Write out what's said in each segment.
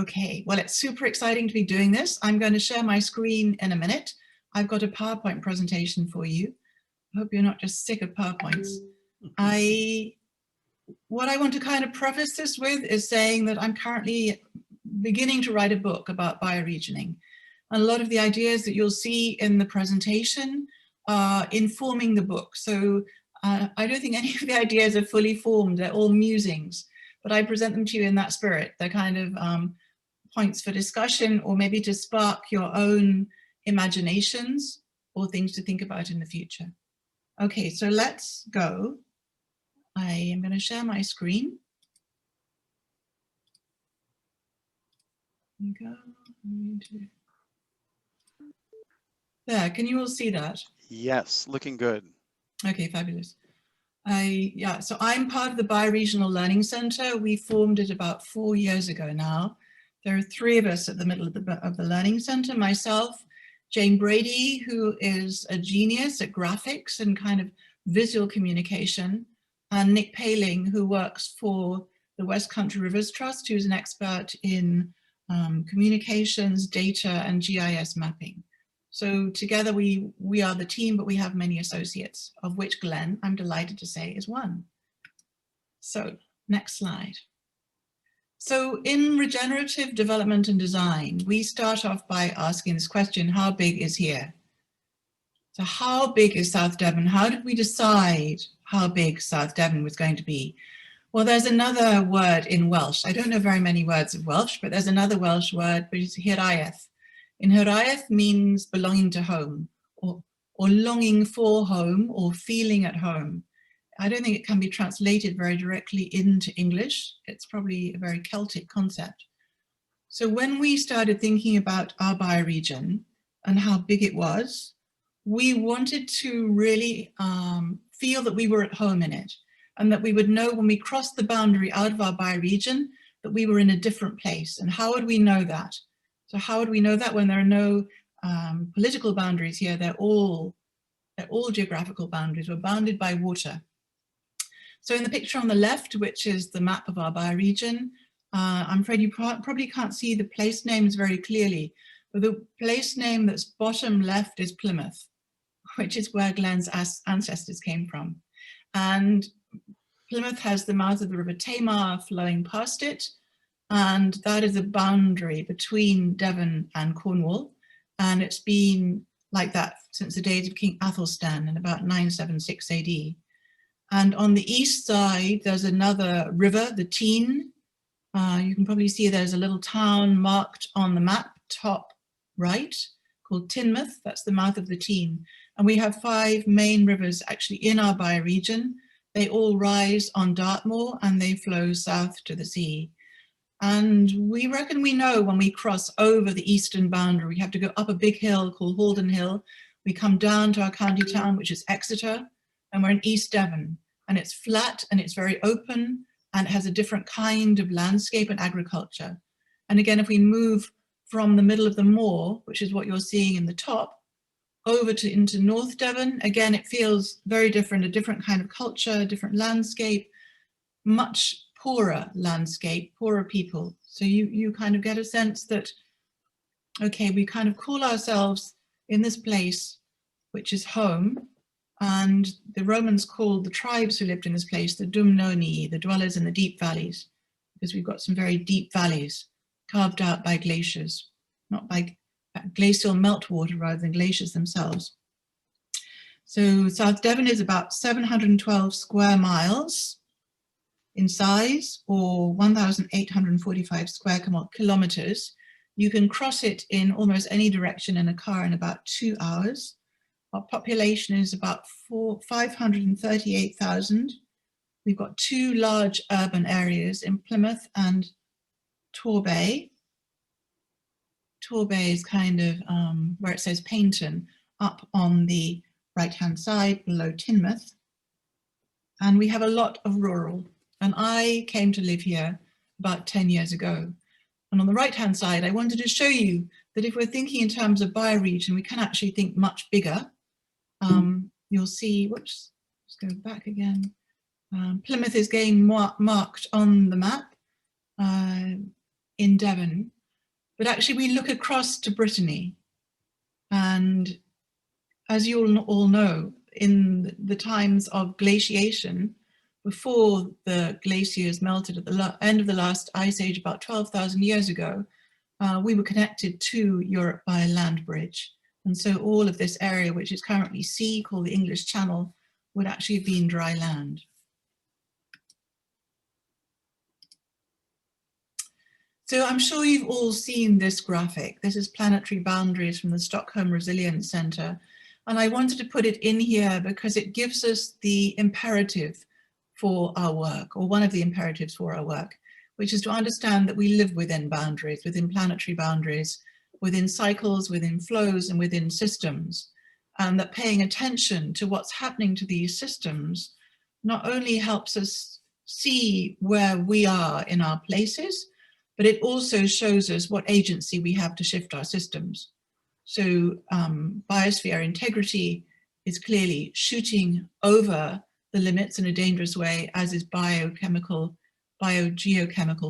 Okay, well, it's super exciting to be doing this. I'm going to share my screen in a minute. I've got a PowerPoint presentation for you. I hope you're not just sick of PowerPoints. What I want to kind of preface this with is saying that I'm currently beginning to write a book about bioregioning. And a lot of the ideas that you'll see in the presentation are informing the book. So I don't think any of the ideas are fully formed. They're all musings, but I present them to you in that spirit. They're kind of points for discussion, or maybe to spark your own imaginations or things to think about in the future. Okay, so let's go. I am going to share my screen. There we go. There, can you all see that? Yes, looking good. Okay, fabulous. Yeah, so I'm part of the Bioregional Learning Centre. We formed it about 4 years ago now. There are 3 of us at the middle of the Learning Centre. Myself, Jane Brady, who is a genius at graphics and kind of visual communication, and Nick Paling, who works for the West Country Rivers Trust, who's an expert in communications, data, and GIS mapping. So together we are the team, but we have many associates, of which Glenn, I'm delighted to say, is one. So next slide. So in regenerative development and design, we start off by asking this question: how big is here? So how big is South Devon? How did we decide how big South Devon was going to be? Well, there's another word in Welsh. I don't know very many words of Welsh, but there's another Welsh word, which is hiraeth. And hiraeth means belonging to home, or longing for home, or feeling at home. I don't think it can be translated very directly into English. It's probably a very Celtic concept. So when we started thinking about our bioregion and how big it was, we wanted to really feel that we were at home in it, and that we would know when we crossed the boundary out of our bioregion that we were in a different place. And how would we know that? So how would we know that when there are no political boundaries here? They're all geographical boundaries. We're bounded by water. So in the picture on the left, which is the map of our bioregion, I'm afraid you probably can't see the place names very clearly, but the place name that's bottom left is Plymouth, which is where Glenn's ancestors came from. And Plymouth has the mouth of the River Tamar flowing past it, and that is a boundary between Devon and Cornwall, and it's been like that since the days of King Athelstan in about 976 AD. And on the east side, there's another river, the Tean. You can probably see there's a little town marked on the map, top right, called Teignmouth. That's the mouth of the Tean. And we have 5 main rivers actually in our bioregion. They all rise on Dartmoor and they flow south to the sea. And we reckon we know when we cross over the eastern boundary, we have to go up a big hill called Haldon Hill. We come down to our county town, which is Exeter, and we're in East Devon. And it's flat and it's very open and it has a different kind of landscape and agriculture. And again, if we move from the middle of the moor, which is what you're seeing in the top, over to into North Devon, again, it feels very different, a different kind of culture, a different landscape, much poorer landscape, poorer people. So you kind of get a sense that, okay, we kind of call ourselves in this place, which is home, and the Romans called the tribes who lived in this place the Dumnoni, the dwellers in the deep valleys, because we've got some very deep valleys carved out by glaciers, not by glacial meltwater rather than glaciers themselves. So South Devon is about 712 square miles in size, or 1,845 square kilometers. You can cross it in almost any direction in a car in about 2 hours. Our population is about 538,000. We've got 2 large urban areas in Plymouth and Torbay. Torbay is kind of where it says Paynton, up on the right-hand side below Teignmouth. And we have a lot of rural. And I came to live here about 10 years ago. And on the right-hand side, I wanted to show you that if we're thinking in terms of bioregion, we can actually think much bigger. You'll see, whoops, let's go back again. Plymouth is getting marked on the map in Devon, but actually we look across to Brittany. And as you all know, in the times of glaciation, before the glaciers melted at the end of the last ice age about 12,000 years ago, we were connected to Europe by a land bridge. And so all of this area, which is currently sea, called the English Channel, would actually have been dry land. So I'm sure you've all seen this graphic. This is planetary boundaries from the Stockholm Resilience Centre. And I wanted to put it in here because it gives us the imperative for our work, or one of the imperatives for our work, which is to understand that we live within boundaries, within planetary boundaries, within cycles, within flows, and within systems. And that paying attention to what's happening to these systems not only helps us see where we are in our places, but it also shows us what agency we have to shift our systems. So biosphere integrity is clearly shooting over the limits in a dangerous way, as is biogeochemical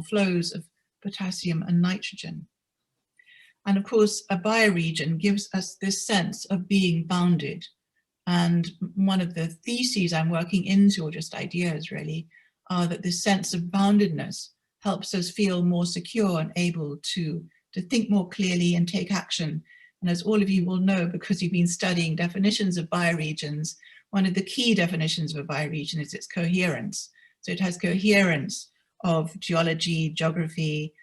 flows of potassium and nitrogen. And of course, a bioregion gives us this sense of being bounded. And one of the theses I'm working into, or just ideas really, are that this sense of boundedness helps us feel more secure and able to think more clearly and take action. And as all of you will know, because you've been studying definitions of bioregions, one of the key definitions of a bioregion is its coherence. So it has coherence of geology, geography,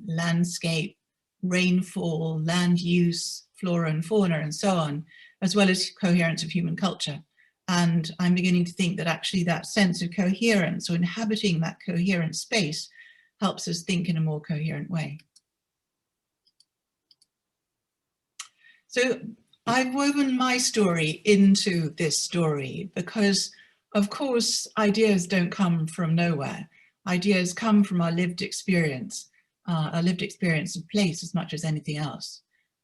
landscape, rainfall, land use, flora and fauna, and so on, as well as coherence of human culture. And I'm beginning to think that actually that sense of coherence, or inhabiting that coherent space, helps us think in a more coherent way. So I've woven my story into this story because, of course, ideas don't come from nowhere. Ideas come from our lived experience of place as much as anything else.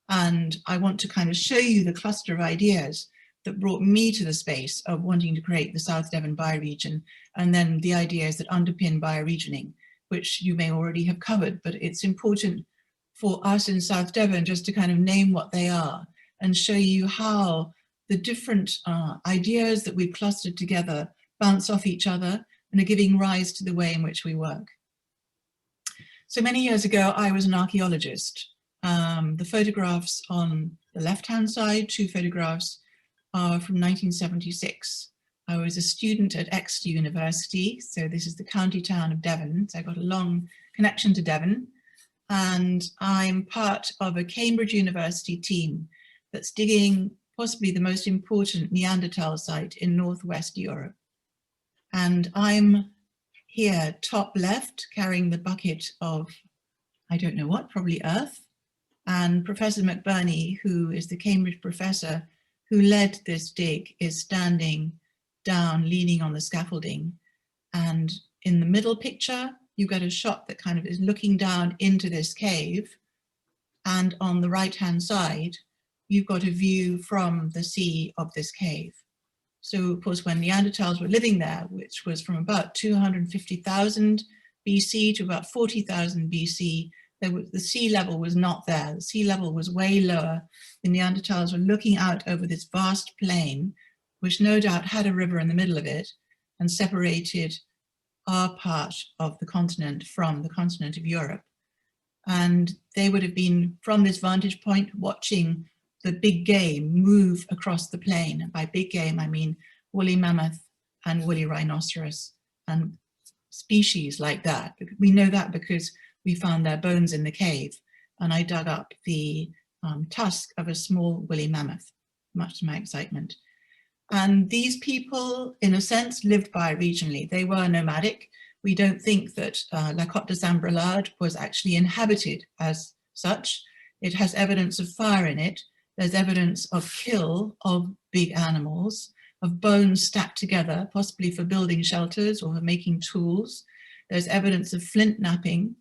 And I want to kind of show you the cluster of ideas that brought me to the space of wanting to create the South Devon bioregion, and then the ideas that underpin bioregioning, which you may already have covered, but it's important for us in South Devon just to kind of name what they are and show you how the different ideas that we've clustered together bounce off each other and are giving rise to the way in which we work. So many years ago, I was an archaeologist. The photographs on the left-hand side, 2 photographs, are from 1976. I was a student at Exeter University, so this is the county town of Devon, so I got a long connection to Devon, and I'm part of a Cambridge University team that's digging possibly the most important Neanderthal site in Northwest Europe. And I'm here, top left, carrying the bucket of, I don't know what, probably earth, and Professor McBurney, who is the Cambridge professor who led this dig, is standing down, leaning on the scaffolding. And in the middle picture, you get a shot that kind of is looking down into this cave. And on the right-hand side, you've got a view from the sea of this cave. So of course, when Neanderthals were living there, which was from about 250,000 BC to about 40,000 BC, the sea level was not there. The sea level was way lower. The Neanderthals were looking out over this vast plain, which no doubt had a river in the middle of it and separated our part of the continent from the continent of Europe. And they would have been, from this vantage point, watching the big game move across the plain. And by big game, I mean woolly mammoth and woolly rhinoceros and species like that. We know that because we found their bones in the cave, and I dug up the tusk of a small woolly mammoth, much to my excitement. And these people, in a sense, lived bioregionally. They were nomadic. We don't think that La Côte de Saint-Brelade was actually inhabited as such. It has evidence of fire in it. There's evidence of kill of big animals, of bones stacked together, possibly for building shelters or for making tools. There's evidence of flint knapping.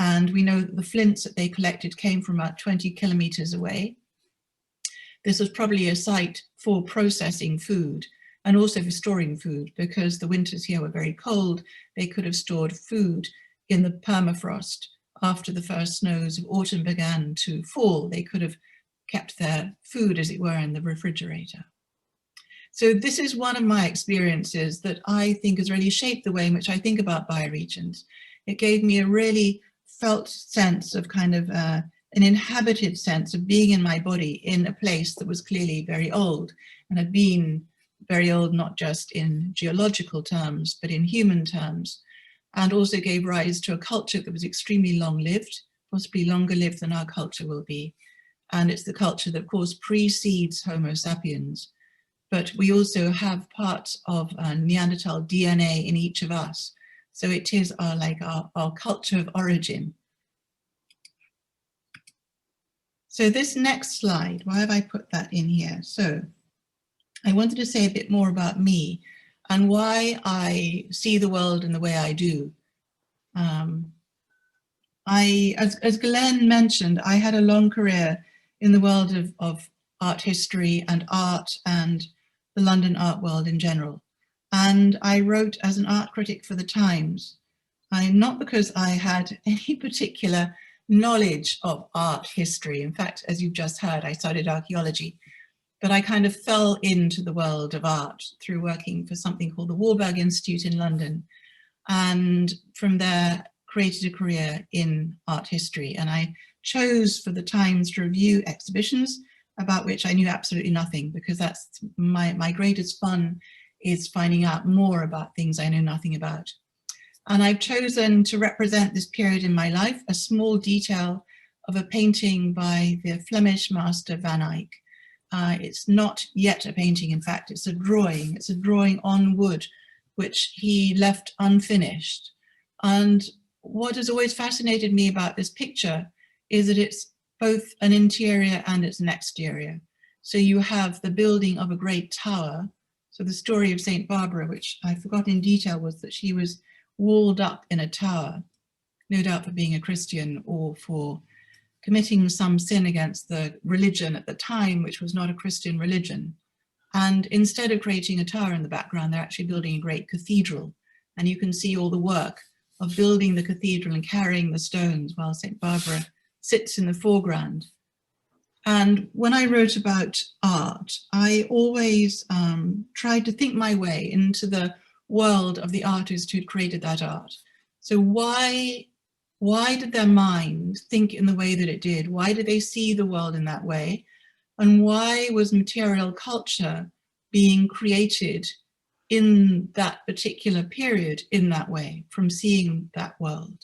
And we know that the flints that they collected came from about 20 kilometers away. This was probably a site for processing food and also for storing food, because the winters here were very cold. They could have stored food in the permafrost after the first snows of autumn began to fall, they could have kept their food, as it were, in the refrigerator. So this is one of my experiences that I think has really shaped the way in which I think about bioregions. It gave me a really felt sense of kind of an inhabited sense of being in my body in a place that was clearly very old and had been very old, not just in geological terms, but in human terms, and also gave rise to a culture that was extremely long-lived, possibly longer lived than our culture will be. And it's the culture that, of course, precedes Homo sapiens. But we also have parts of Neanderthal DNA in each of us. So it is our culture of origin. So this next slide, why have I put that in here? So I wanted to say a bit more about me and why I see the world in the way I do. As Glenn mentioned, I had a long career in the world of art history and art and the London art world in general. And I wrote as an art critic for the Times, not because I had any particular knowledge of art history. In fact, as you've just heard, I studied archaeology, but I kind of fell into the world of art through working for something called the Warburg Institute in London. And from there, created a career in art history. And I chose for the Times to review exhibitions about which I knew absolutely nothing, because that's my greatest fun, is finding out more about things I know nothing about. And I've chosen to represent this period in my life, a small detail of a painting by the Flemish master Van Eyck. It's not yet a painting, in fact, it's a drawing. It's a drawing on wood, which he left unfinished. And what has always fascinated me about this picture is that it's both an interior and it's an exterior. So you have the building of a great tower. So the story of St. Barbara, which I forgot in detail, was that she was walled up in a tower, no doubt for being a Christian or for committing some sin against the religion at the time, which was not a Christian religion. And instead of creating a tower in the background, they're actually building a great cathedral. And you can see all the work of building the cathedral and carrying the stones while St. Barbara sits in the foreground. And when I wrote about art, I always tried to think my way into the world of the artist who'd created that art. So why did their mind think in the way that it did? Why did they see the world in that way? And why was material culture being created in that particular period in that way, from seeing that world?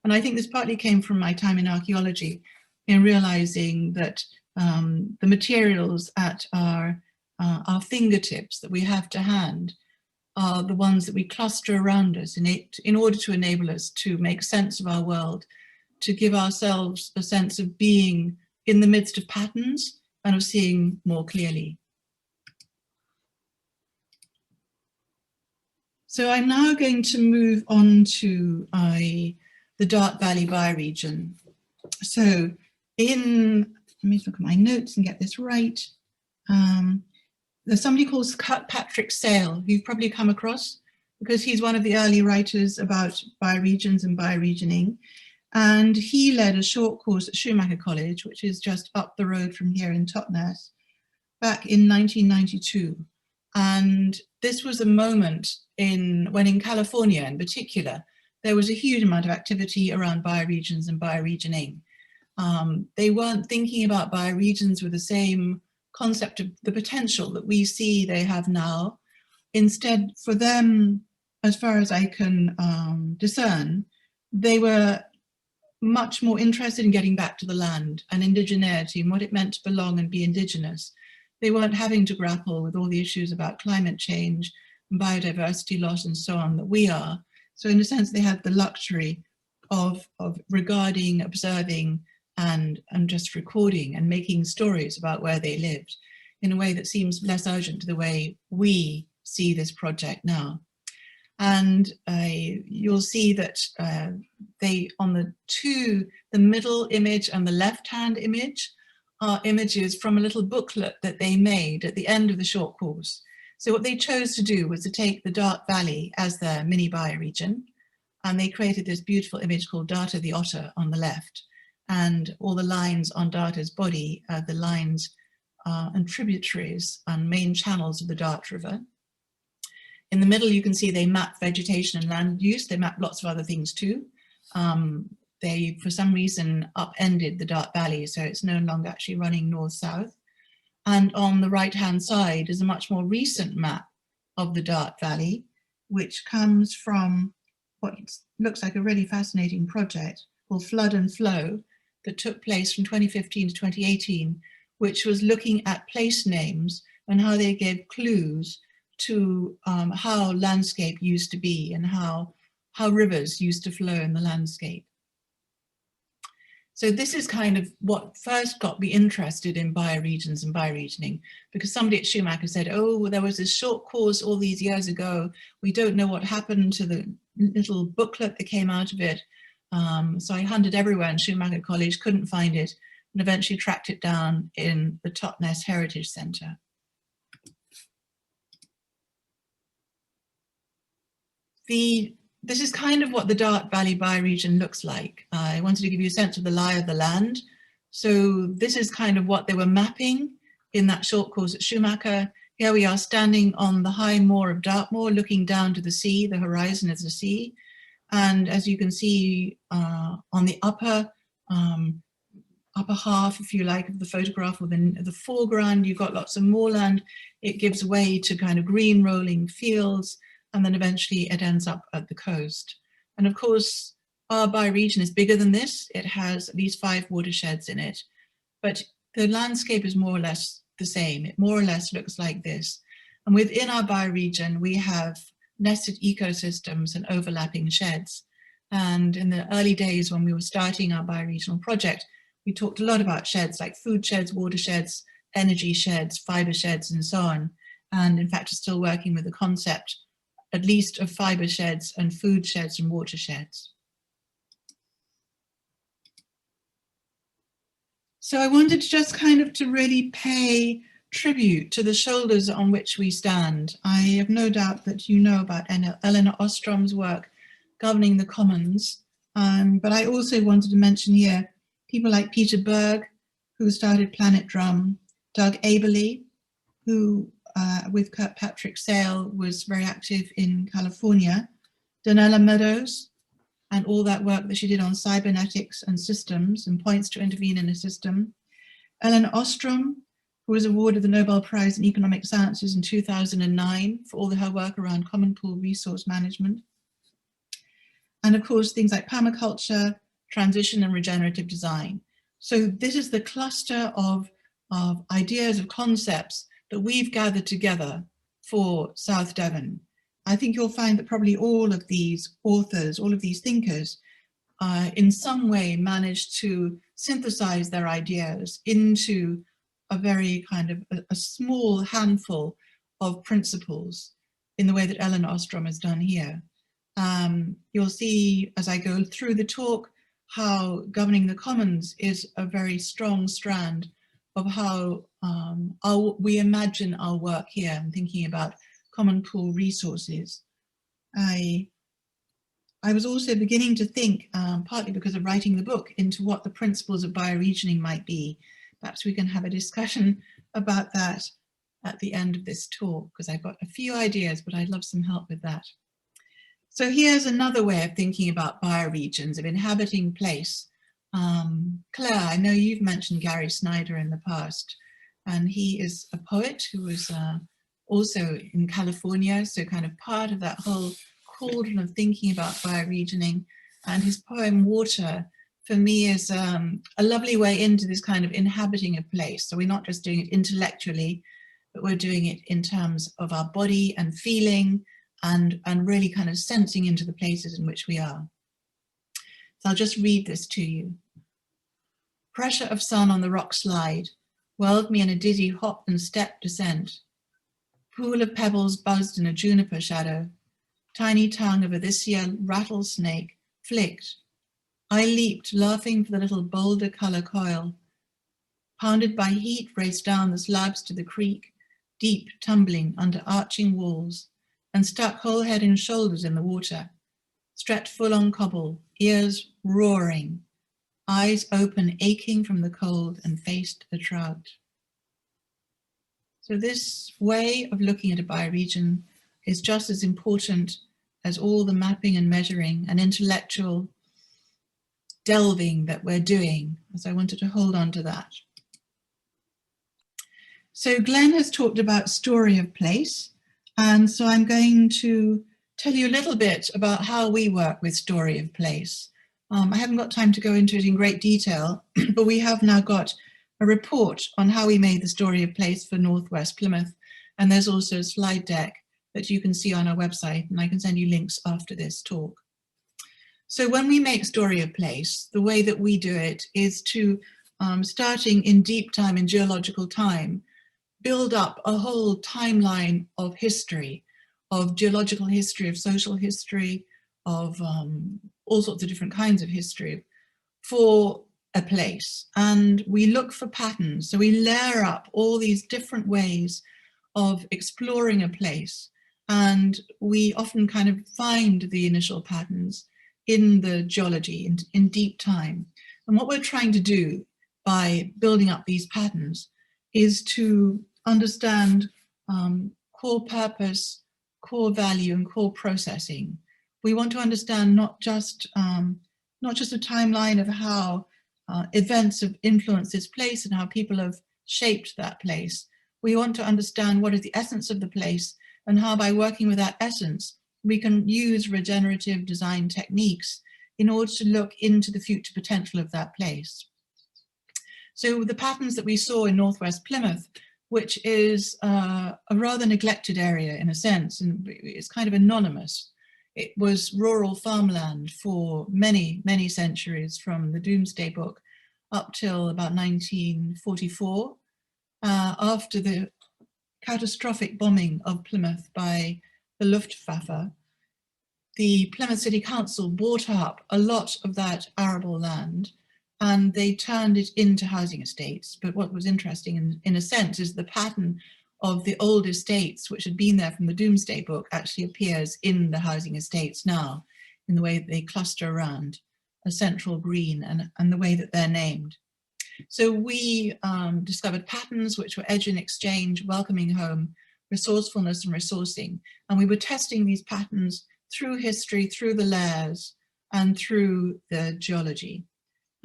And I think this partly came from my time in archaeology, in realizing that the materials at our fingertips that we have to hand are the ones that we cluster around us in order to enable us to make sense of our world, to give ourselves a sense of being in the midst of patterns and of seeing more clearly. So I'm now going to move on to the Dart Valley bioregion. So let me look at my notes and get this right. There's somebody called Patrick Sale, who you've probably come across, because he's one of the early writers about bioregions and bioregioning. And he led a short course at Schumacher College, which is just up the road from here in Totnes, back in 1992. And this was a moment when in California in particular, there was a huge amount of activity around bioregions and bioregioning. They weren't thinking about bioregions with the same concept of the potential that we see they have now. Instead, for them, as far as I can discern, they were much more interested in getting back to the land and indigeneity and what it meant to belong and be indigenous. They weren't having to grapple with all the issues about climate change and biodiversity loss and so on that we are. So in a sense, they had the luxury of regarding, observing, and just recording and making stories about where they lived in a way that seems less urgent to the way we see this project now. And you'll see that on the middle image and the left-hand image are images from a little booklet that they made at the end of the short course. So what they chose to do was to take the Dart Valley as their mini bioregion And they created this beautiful image called Data the otter on the left. And all the lines on Data's body are the lines and tributaries and main channels of the Dart River. In the middle, you can see they map vegetation and land use. They map lots of other things too. They, for some reason, upended the Dart Valley, so it's no longer actually running north-south. And on the right-hand side is a much more recent map of the Dart Valley, which comes from what looks like a really fascinating project called Flood and Flow that took place from 2015 to 2018, which was looking at place names and how they gave clues to how landscape used to be and how rivers used to flow in the landscape. So this is kind of what first got me interested in bioregions and bioregioning, because somebody at Schumacher said, oh, well, there was this short course all these years ago. We don't know what happened to the little booklet that came out of it. So I hunted everywhere in Schumacher College, couldn't find it, and eventually tracked it down in the Totnes Heritage Centre. This is kind of what the Dart Valley bioregion looks like. I wanted to give you a sense of the lie of the land. So this is kind of what they were mapping in that short course at Schumacher. Here we are standing on the high moor of Dartmoor, looking down to the sea. The horizon is the sea. And as you can see on the upper half, if you like, of the photograph, or the foreground, you've got lots of moorland. It gives way to kind of green rolling fields, and then eventually it ends up at the coast. And of course, our bioregion is bigger than this. It has at least 5 watersheds in it, but the landscape is more or less the same. It more or less looks like this. And within our bioregion, we have nested ecosystems and overlapping sheds. And in the early days when we were starting our bioregional project, we talked a lot about sheds like food sheds, water sheds, energy sheds, fiber sheds, and so on. And in fact, are still working with the concept at least of fiber sheds and food sheds and water sheds. So I wanted to just kind of to really pay tribute to the shoulders on which we stand. I have no doubt that you know about Eleanor Ostrom's work governing the commons, but I also wanted to mention here people like Peter Berg, who started Planet Drum, Doug Aberley, who with Kirkpatrick Sale was very active in California, Donella Meadows, and all that work that she did on cybernetics and systems and points to intervene in a system. Eleanor Ostrom, who was awarded the Nobel Prize in Economic Sciences in 2009 for all of her work around common pool resource management. And of course, things like permaculture, transition and regenerative design. So this is the cluster of ideas, of concepts that we've gathered together for South Devon. I think you'll find that probably all of these authors, all of these thinkers, in some way managed to synthesize their ideas into a very kind of a small handful of principles in the way that Eleanor Ostrom has done here. You'll see as I go through the talk how governing the commons is a very strong strand of how we imagine our work here and thinking about common pool resources. I was also beginning to think, partly because of writing the book, into what the principles of bioregioning might be. Perhaps we can have a discussion about that at the end of this talk, because I've got a few ideas, but I'd love some help with that. So here's another way of thinking about bioregions, of inhabiting place. Claire, I know you've mentioned Gary Snyder in the past, and he is a poet who was also in California, so kind of part of that whole cauldron of thinking about bioregioning. And his poem Water, for me, is a lovely way into this kind of inhabiting a place. So we're not just doing it intellectually, but we're doing it in terms of our body and feeling and really kind of sensing into the places in which we are. So I'll just read this to you. Pressure of sun on the rock slide whirled me in a dizzy hop and step descent. Pool of pebbles buzzed in a juniper shadow. Tiny tongue of a this year rattlesnake flicked. I leaped, laughing for the little boulder color coil. Pounded by heat, raced down the slabs to the creek, deep tumbling under arching walls, and stuck whole head and shoulders in the water. stretched full on cobble, ears roaring, eyes open, aching from the cold, and faced a drought. So this way of looking at a bioregion is just as important as all the mapping and measuring and intellectual delving that we're doing, as I wanted to hold on to that. So Glenn has talked about story of place, and so I'm going to tell you a little bit about how we work with story of place. I haven't got time to go into it in great detail, but we have now got a report on how we made the story of place for Northwest Plymouth, and there's also a slide deck that you can see on our website, and I can send you links after this talk. So when we make story of place, the way that we do it is to, starting in deep time, in geological time, build up a whole timeline of history, of geological history, of social history, of all sorts of different kinds of history for a place. And we look for patterns. So we layer up all these different ways of exploring a place. And we often kind of find the initial patterns in the geology, in deep time. And what we're trying to do by building up these patterns is to understand core purpose, core value, and core processing. We want to understand not just a timeline of how events have influenced this place and how people have shaped that place. We want to understand what is the essence of the place and how, by working with that essence, we can use regenerative design techniques in order to look into the future potential of that place. So the patterns that we saw in Northwest Plymouth, which is a rather neglected area in a sense, and it's kind of anonymous. It was rural farmland for many, many centuries, from the Doomsday Book up till about 1944, after the catastrophic bombing of Plymouth by the Luftwaffe. The Plymouth City Council bought up a lot of that arable land and they turned it into housing estates. But what was interesting in a sense is the pattern of the old estates, which had been there from the Doomsday Book, actually appears in the housing estates now, in the way that they cluster around a central green and the way that they're named. So we discovered patterns which were edge and exchange, welcoming home, resourcefulness and resourcing. And we were testing these patterns through history, through the layers, and through the geology.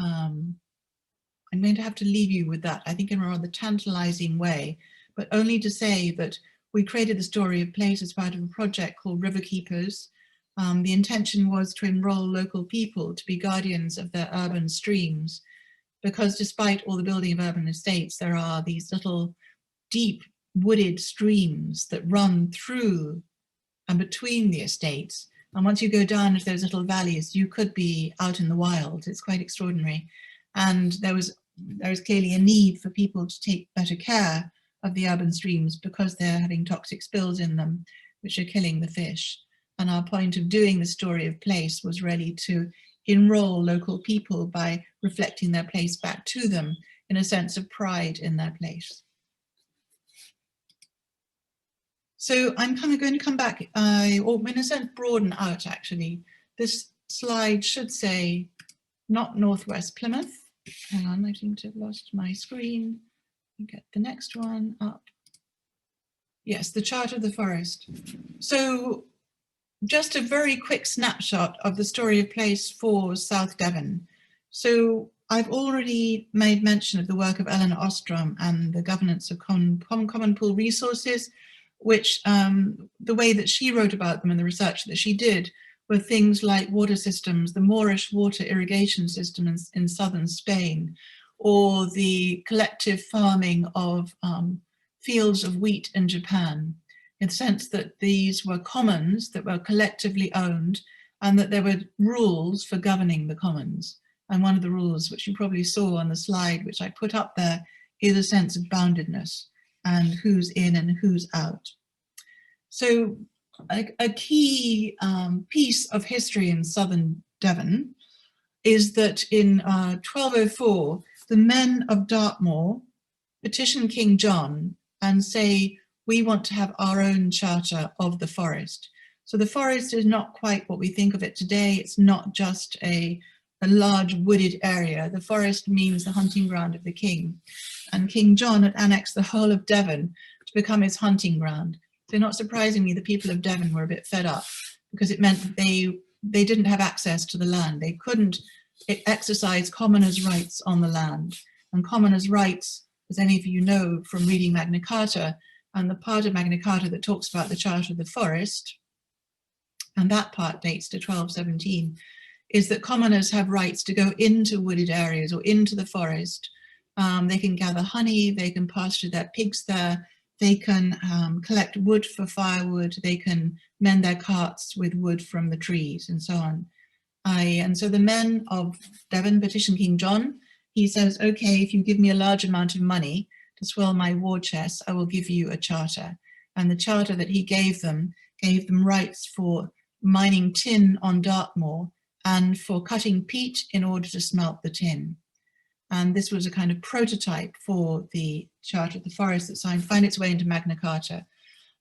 I'm going to have to leave you with that, I think, in a rather tantalizing way, but only to say that we created the story of place as part of a project called River Keepers. The intention was to enroll local people to be guardians of their urban streams, because despite all the building of urban estates, there are these little deep wooded streams that run through and between the estates. And once you go down into those little valleys, you could be out in the wild. It's quite extraordinary. And there is clearly a need for people to take better care of the urban streams because they're having toxic spills in them, which are killing the fish. And our point of doing the story of place was really to enroll local people by reflecting their place back to them in a sense of pride in their place. So I'm kind of going to come back, or in a sense broaden out actually. This slide should say not Northwest Plymouth. Hang on, I seem to have lost my screen. Get the next one up. Yes, the chart of the forest. So just a very quick snapshot of the story of place for South Devon. So I've already made mention of the work of Eleanor Ostrom and the governance of common pool resources, which the way that she wrote about them and the research that she did were things like water systems, the Moorish water irrigation system in southern Spain, or the collective farming of fields of wheat in Japan, in the sense that these were commons that were collectively owned and that there were rules for governing the commons. And one of the rules, which you probably saw on the slide, which I put up there, is a sense of boundedness and who's in and who's out. So a key piece of history in southern Devon is that in 1204, the men of Dartmoor petition King John and say, we want to have our own charter of the forest. So the forest is not quite what we think of it today. It's not just a large wooded area. The forest means the hunting ground of the king. And King John had annexed the whole of Devon to become his hunting ground. So not surprisingly, the people of Devon were a bit fed up because it meant that they didn't have access to the land. They couldn't exercise commoners' rights on the land. And commoners' rights, as any of you know from reading Magna Carta, and the part of Magna Carta that talks about the Charter of the Forest, and that part dates to 1217, is that commoners have rights to go into wooded areas or into the forest. They can gather honey, they can pasture their pigs there, they can collect wood for firewood, they can mend their carts with wood from the trees and so on. And so the men of Devon petition King John. He says, okay, if you give me a large amount of money to swell my war chest, I will give you a charter. And the charter that he gave them rights for mining tin on Dartmoor and for cutting peat in order to smelt the tin. And this was a kind of prototype for the Charter of the Forest that find its way into Magna Carta.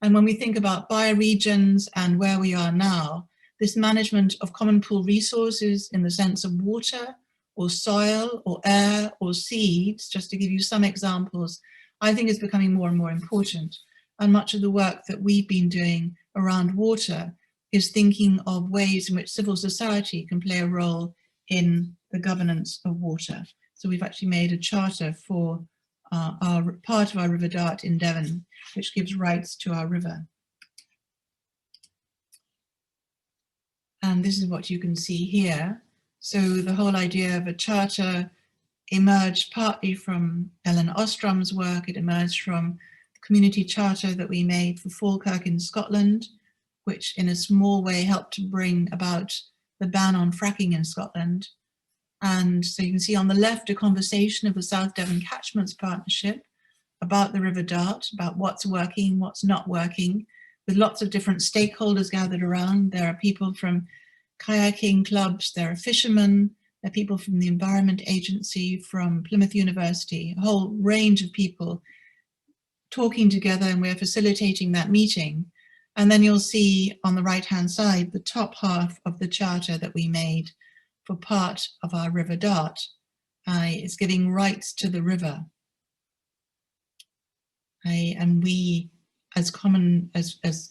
And when we think about bioregions and where we are now, this management of common pool resources in the sense of water or soil or air or seeds, just to give you some examples, I think is becoming more and more important. And much of the work that we've been doing around water is thinking of ways in which civil society can play a role in the governance of water. So we've actually made a charter for our part of our River Dart in Devon, which gives rights to our river. And this is what you can see here. So the whole idea of a charter emerged partly from Ellen Ostrom's work. It emerged from the community charter that we made for Falkirk in Scotland, which in a small way helped to bring about the ban on fracking in Scotland. And so you can see on the left a conversation of the South Devon Catchments Partnership about the River Dart, about what's working, what's not working, with lots of different stakeholders gathered around. There are people from kayaking clubs, there are fishermen, there are people from the Environment Agency, from Plymouth University, a whole range of people talking together, and we're facilitating that meeting. And then you'll see on the right-hand side, the top half of the charter that we made for part of our River Dart. It's giving rights to the river. And we, as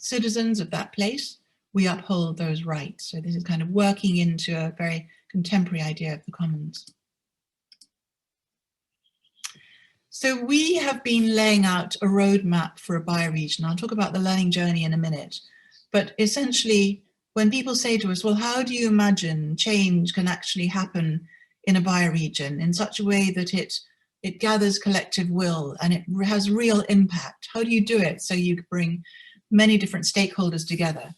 citizens of that place, we uphold those rights. So this is kind of working into a very contemporary idea of the commons. So we have been laying out a roadmap for a bioregion. I'll talk about the learning journey in a minute. But essentially, when people say to us, well, how do you imagine change can actually happen in a bioregion in such a way that it gathers collective will and it has real impact? How do you do it so you bring many different stakeholders together?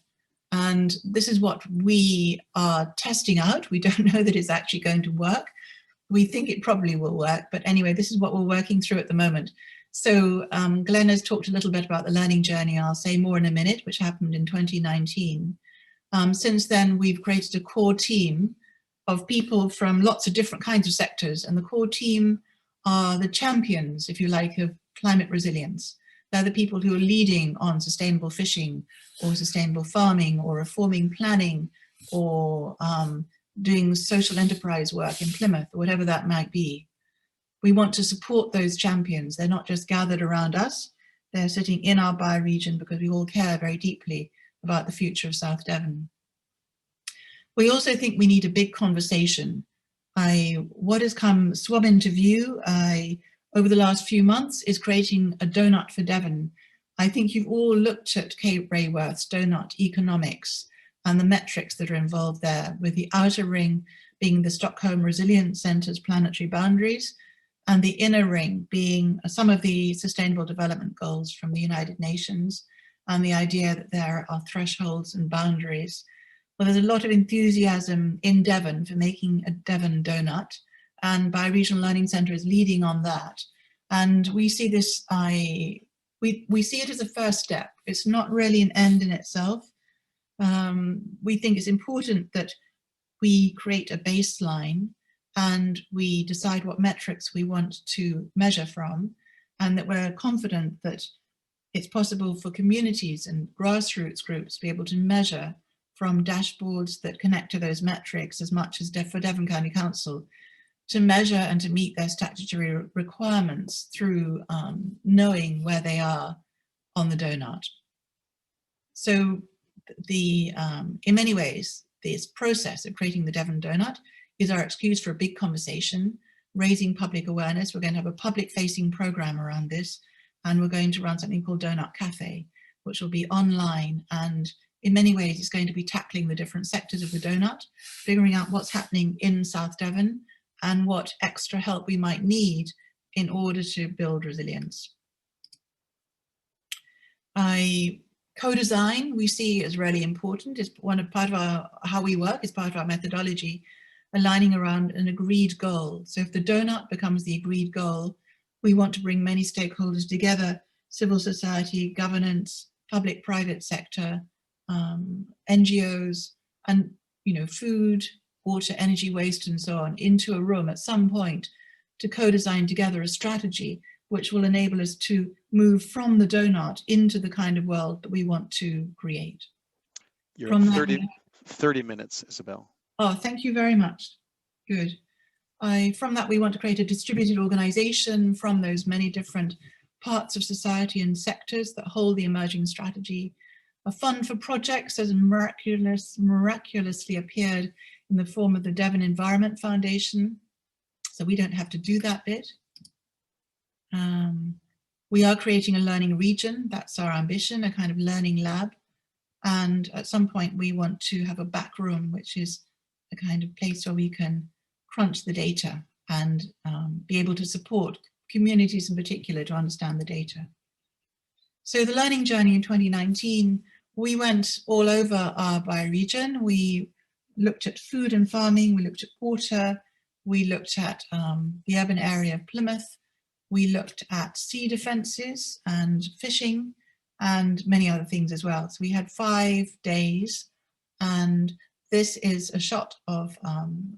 And this is what we are testing out. We don't know that it's actually going to work. We think it probably will work, but anyway, this is what we're working through at the moment. So Glenn has talked a little bit about the learning journey. I'll say more in a minute, which happened in 2019. Since then, we've created a core team of people from lots of different kinds of sectors. And the core team are the champions, if you like, of climate resilience. They're the people who are leading on sustainable fishing or sustainable farming or reforming planning or doing social enterprise work in Plymouth, or whatever that might be. We want to support those champions. They're not just gathered around us. They're sitting in our bioregion because we all care very deeply about the future of South Devon. We also think we need a big conversation. What has swum into view over the last few months is creating a donut for Devon. I think you've all looked at Kate Raworth's donut economics and the metrics that are involved there, with the outer ring being the Stockholm Resilience Centre's planetary boundaries, and the inner ring being some of the Sustainable Development Goals from the United Nations, and the idea that there are thresholds and boundaries. Well, there's a lot of enthusiasm in Devon for making a Devon donut, and Bioregional Learning Centre is leading on that. And we see this, we see it as a first step. It's not really an end in itself. We think it's important that we create a baseline and we decide what metrics we want to measure from, and that we're confident that it's possible for communities and grassroots groups to be able to measure from dashboards that connect to those metrics as much as for Devon County Council to measure and to meet their statutory requirements through knowing where they are on the donut. So in many ways, this process of creating the Devon Donut is our excuse for a big conversation, raising public awareness. We're going to have a public-facing program around this, and we're going to run something called Donut Cafe, which will be online, and in many ways it's going to be tackling the different sectors of the donut, figuring out what's happening in South Devon and what extra help we might need in order to build resilience. Co-design we see as really important. It's part of how we work, is part of our methodology, aligning around an agreed goal. So if the donut becomes the agreed goal, we want to bring many stakeholders together, civil society, governance, public-private sector, NGOs, and food, water, energy, waste, and so on, into a room at some point to co-design together a strategy which will enable us to move from the donut into the kind of world that we want to create. You're From at 30 minutes, Isabel. Oh, thank you very much. Good. From that, we want to create a distributed organization from those many different parts of society and sectors that hold the emerging strategy. A fund for projects has miraculously appeared in the form of the Devon Environment Foundation, so we don't have to do that bit. We are creating a learning region. That's our ambition, a kind of learning lab. And at some point we want to have a back room, which is a kind of place where we can crunch the data and be able to support communities in particular to understand the data. So the learning journey in 2019, we went all over our bioregion. We looked at food and farming, we looked at water, we looked at the urban area of Plymouth, we looked at sea defences and fishing and many other things as well. So we had 5 days, and this is a shot of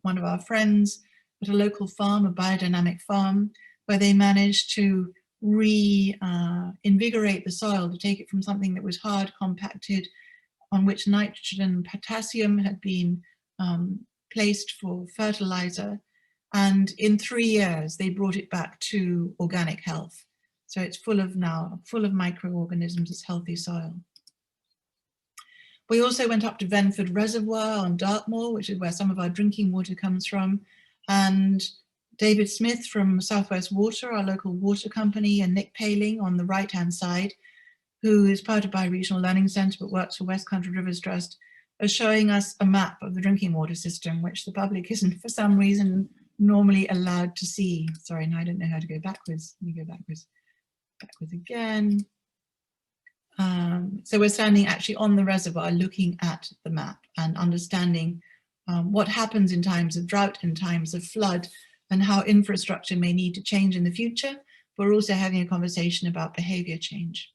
one of our friends at a local farm, a biodynamic farm, where they managed to reinvigorate the soil, to take it from something that was hard, compacted, on which nitrogen and potassium had been placed for fertilizer. And in 3 years, they brought it back to organic health. So it's full of microorganisms, it's healthy soil. We also went up to Venford Reservoir on Dartmoor, which is where some of our drinking water comes from. And David Smith from Southwest Water, our local water company, and Nick Paling on the right-hand side, who is part of Bioregional Learning Centre but works for West Country Rivers Trust, are showing us a map of the drinking water system, which the public isn't for some reason normally allowed to see. Sorry, now I don't know how to go backwards. Let me go backwards again. So we're standing actually on the reservoir looking at the map and understanding what happens in times of drought, in times of flood, and how infrastructure may need to change in the future. We're also having a conversation about behavior change.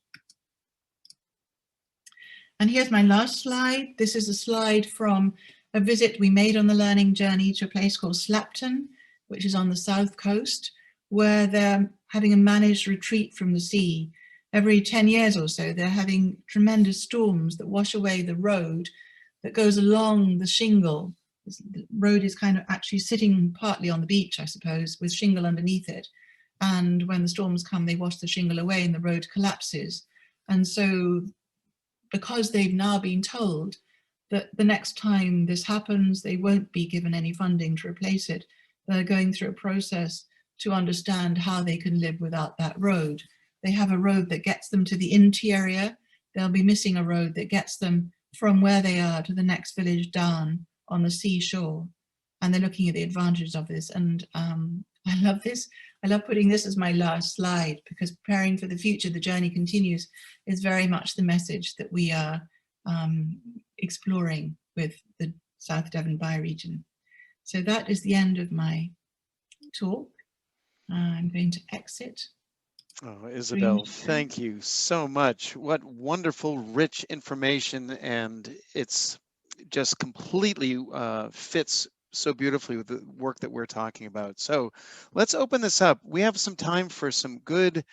And here's my last slide. This is a slide from a visit we made on the learning journey to a place called Slapton, which is on the south coast, where they're having a managed retreat from the sea. Every 10 years or so, they're having tremendous storms that wash away the road that goes along the shingle. The road is kind of actually sitting partly on the beach, I suppose, with shingle underneath it. And when the storms come, they wash the shingle away and the road collapses. And so, because they've now been told that the next time this happens, they won't be given any funding to replace it, they're going through a process to understand how they can live without that road. They have a road that gets them to the interior. They'll be missing a road that gets them from where they are to the next village down on the seashore. And they're looking at the advantages of this. And I love this. I love putting this as my last slide, because preparing for the future, the journey continues, is very much the message that we are exploring with the South Devon bioregion. So that is the end of my talk. I'm going to exit. Oh, Isabel, thank you so much. What wonderful, rich information, and it's just completely fits so beautifully with the work that we're talking about. So let's open this up. We have some time for some good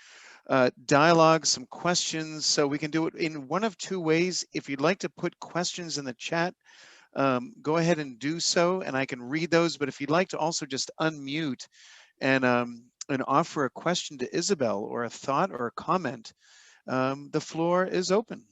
dialogue, some questions. So we can do it in one of two ways. If you'd like to put questions in the chat, go ahead and do so, and I can read those. But if you'd like to also just unmute and offer a question to Isabel, or a thought or a comment, the floor is open.